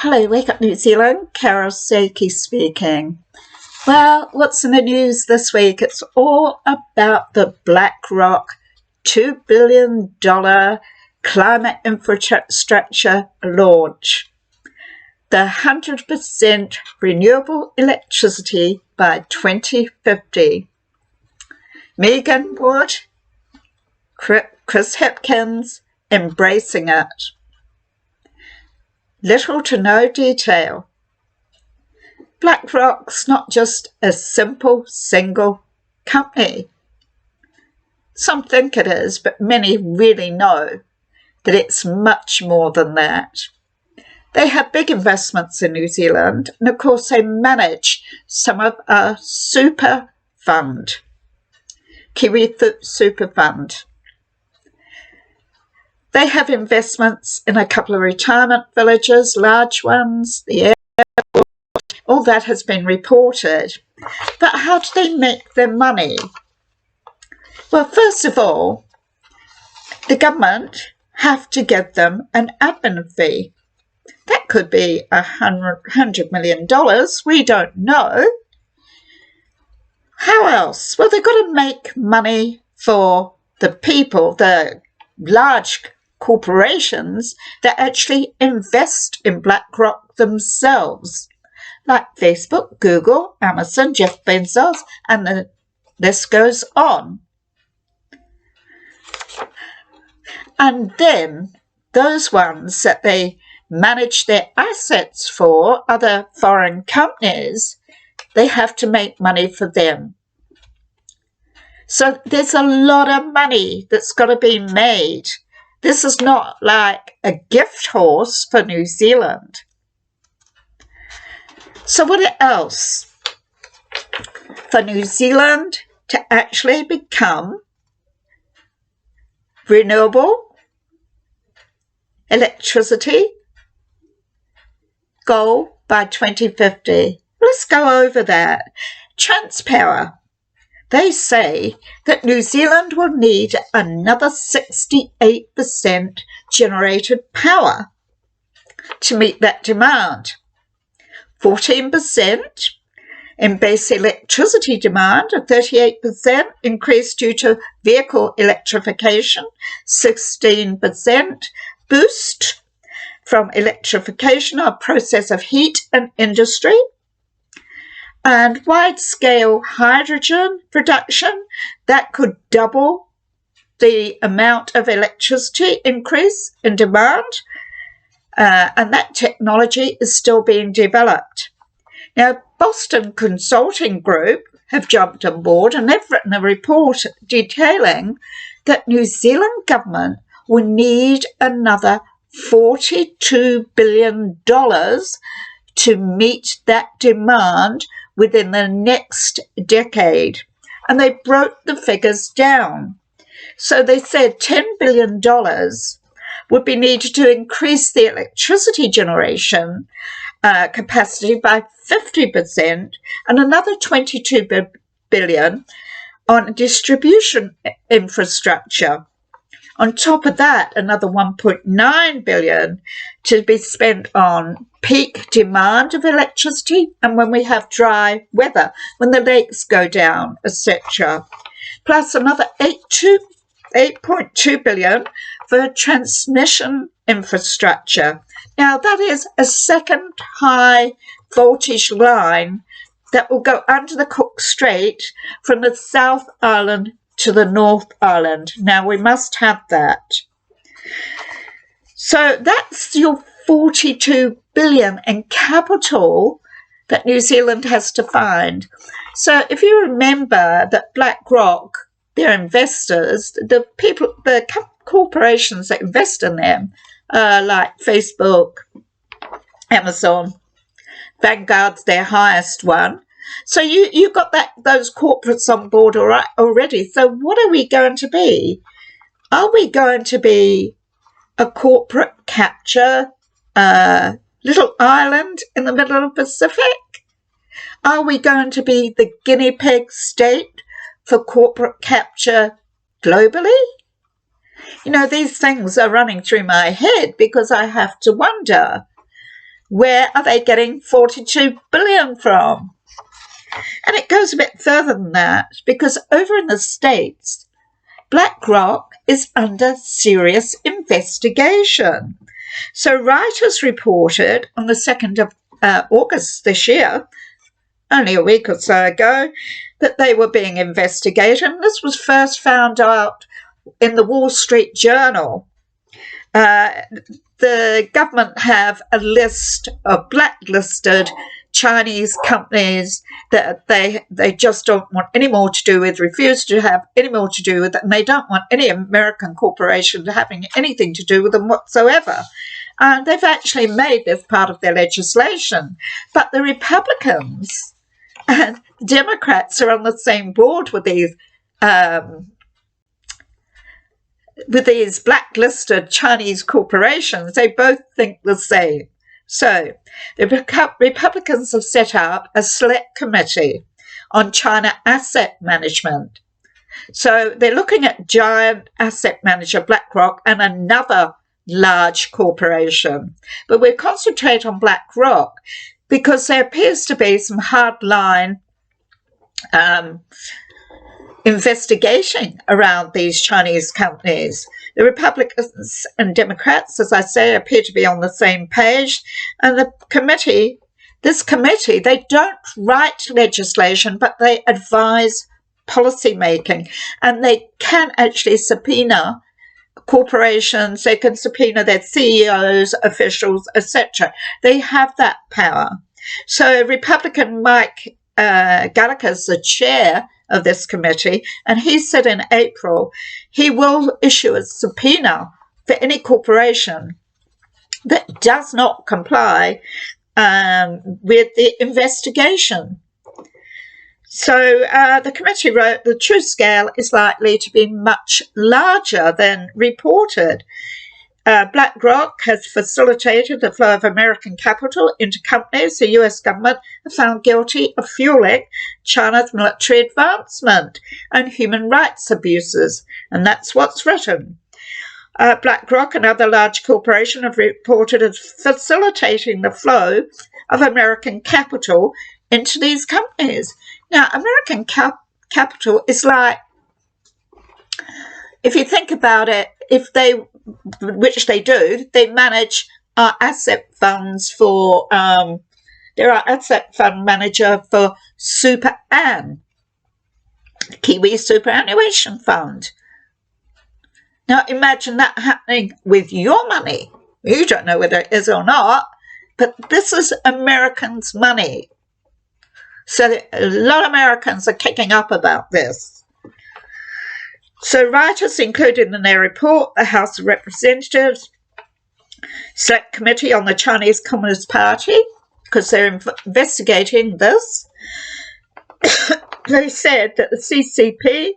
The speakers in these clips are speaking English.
Hello, Wake Up New Zealand, Carol Sakey speaking. Well, what's in the news this week? It's all about the Blackrock $2 billion climate infrastructure launch. The 100% renewable electricity by 2050. Megan Wood, Chris Hipkins, embracing it. Little to no detail. Blackrock's not just a simple single company. Some think it is, but many really know that it's much more than that. They have big investments in New Zealand, and of course they manage some of our super fund, Kiwi Super Fund. They have investments in a couple of retirement villages, large ones, the airport, all that has been reported. But how do they make their money? Well, first of all, the government have to give them an admin fee. That could be $100 million, we don't know. How else? Well, they've got to make money for the people, the large corporations that actually invest in Blackrock themselves, like Facebook, Google, Amazon, Jeff Bezos, and the list goes on. And then those ones that they manage their assets for, other foreign companies, they have to make money for them. So there's a lot of money that's got to be made. This is not like a gift horse for New Zealand. So what else? For New Zealand to actually become renewable electricity goal by 2050. Let's go over that. Transpower. They say that New Zealand will need another 68% generated power to meet that demand. 14% in base electricity demand, a 38% increase due to vehicle electrification, 16% boost from electrification of process of heat and industry, and wide-scale hydrogen production that could double the amount of electricity increase in demand, and that technology is still being developed. Now, Boston Consulting Group have jumped on board, and they've written a report detailing that New Zealand government will need another $42 billion to meet that demand within the next decade. And they broke the figures down. So they said $10 billion would be needed to increase the electricity generation capacity by 50%, and another $22 billion on distribution infrastructure. On top of that, another $1.9 billion to be spent on peak demand of electricity and when we have dry weather, when the lakes go down, etc. Plus another $8.2 billion for transmission infrastructure. Now, that is a second high voltage line that will go under the Cook Strait from the South Island to the North Island. Now, we must have that. So that's your $42 billion in capital that New Zealand has to find. So if you remember that Blackrock, their investors, the corporations that invest in them, like Facebook, Amazon, Vanguard's their highest one. So you got those corporates on board already. So what are we going to be? Are we going to be a corporate capture little island in the middle of the Pacific? Are we going to be the guinea pig state for corporate capture globally? You know, these things are running through my head because I have to wonder, Where are they getting 42 billion from? And it goes a bit further than that, because over in the States, Blackrock is under serious investigation. So Reuters reported on the 2nd of August this year, only a week or so ago, that they were being investigated. And this was first found out in the Wall Street Journal. The government have a list of blacklisted Chinese companies that they just don't want any more to do with, refuse to have any more to do with, and they don't want any American corporation having anything to do with them whatsoever. And they've actually made this part of their legislation. But the Republicans and Democrats are on the same board with these blacklisted Chinese corporations. They both think the same. So the Republicans have set up a select committee on China asset management. So they're looking at giant asset manager BlackRock and another large corporation. But we'll concentrate on BlackRock because there appears to be some hardline investigation around these Chinese companies. The Republicans and Democrats, as I say, appear to be on the same page. And this committee, they don't write legislation, but they advise policy making. And they can actually subpoena corporations, they can subpoena their CEOs, officials, etc. They have that power. So Republican Mike Gallagher is the chair of this committee, and he said in April he will issue a subpoena for any corporation that does not comply with the investigation. So the committee wrote the true scale is likely to be much larger than reported. BlackRock has facilitated the flow of American capital into companies the US government have found guilty of fueling China's military advancement and human rights abuses, and that's what's written. BlackRock and other large corporations have reported as facilitating the flow of American capital into these companies. Now, American capital is like, if you think about it, which they do, they manage our asset funds for, they're our asset fund manager for Super Ann, Kiwi Superannuation Fund. Now imagine that happening with your money. You don't know whether it is or not, but this is Americans' money. So a lot of Americans are kicking up about this. So writers included in their report the House of Representatives Select Committee on the Chinese Communist Party, because they're investigating this. They said that the CCP,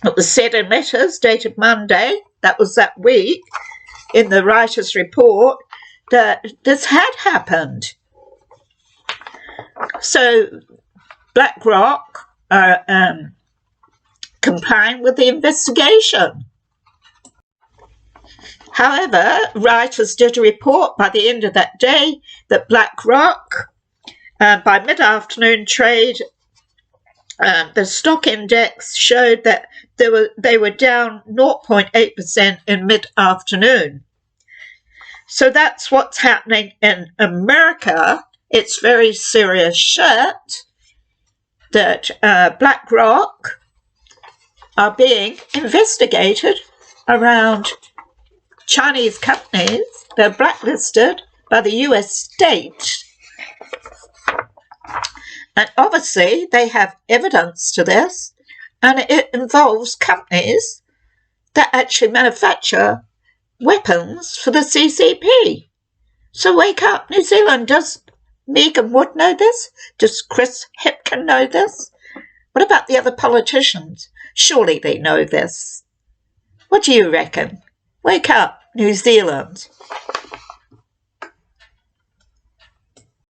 it was said in letters dated Monday, that was that week, in the writers' report, that this had happened. So BlackRock are complying with the investigation. However, writers did report by the end of that day that BlackRock, by mid-afternoon trade, the stock index showed that they were down 0.8% in mid-afternoon. So that's what's happening in America. It's very serious shit that BlackRock are being investigated around Chinese companies. They're blacklisted by the US state. And obviously they have evidence to this, and it involves companies that actually manufacture weapons for the CCP. So Wake Up New Zealand, does Megan Wood know this? Does Chris Hipkins know this? What about the other politicians? Surely they know this. What do you reckon? Wake up, New Zealand.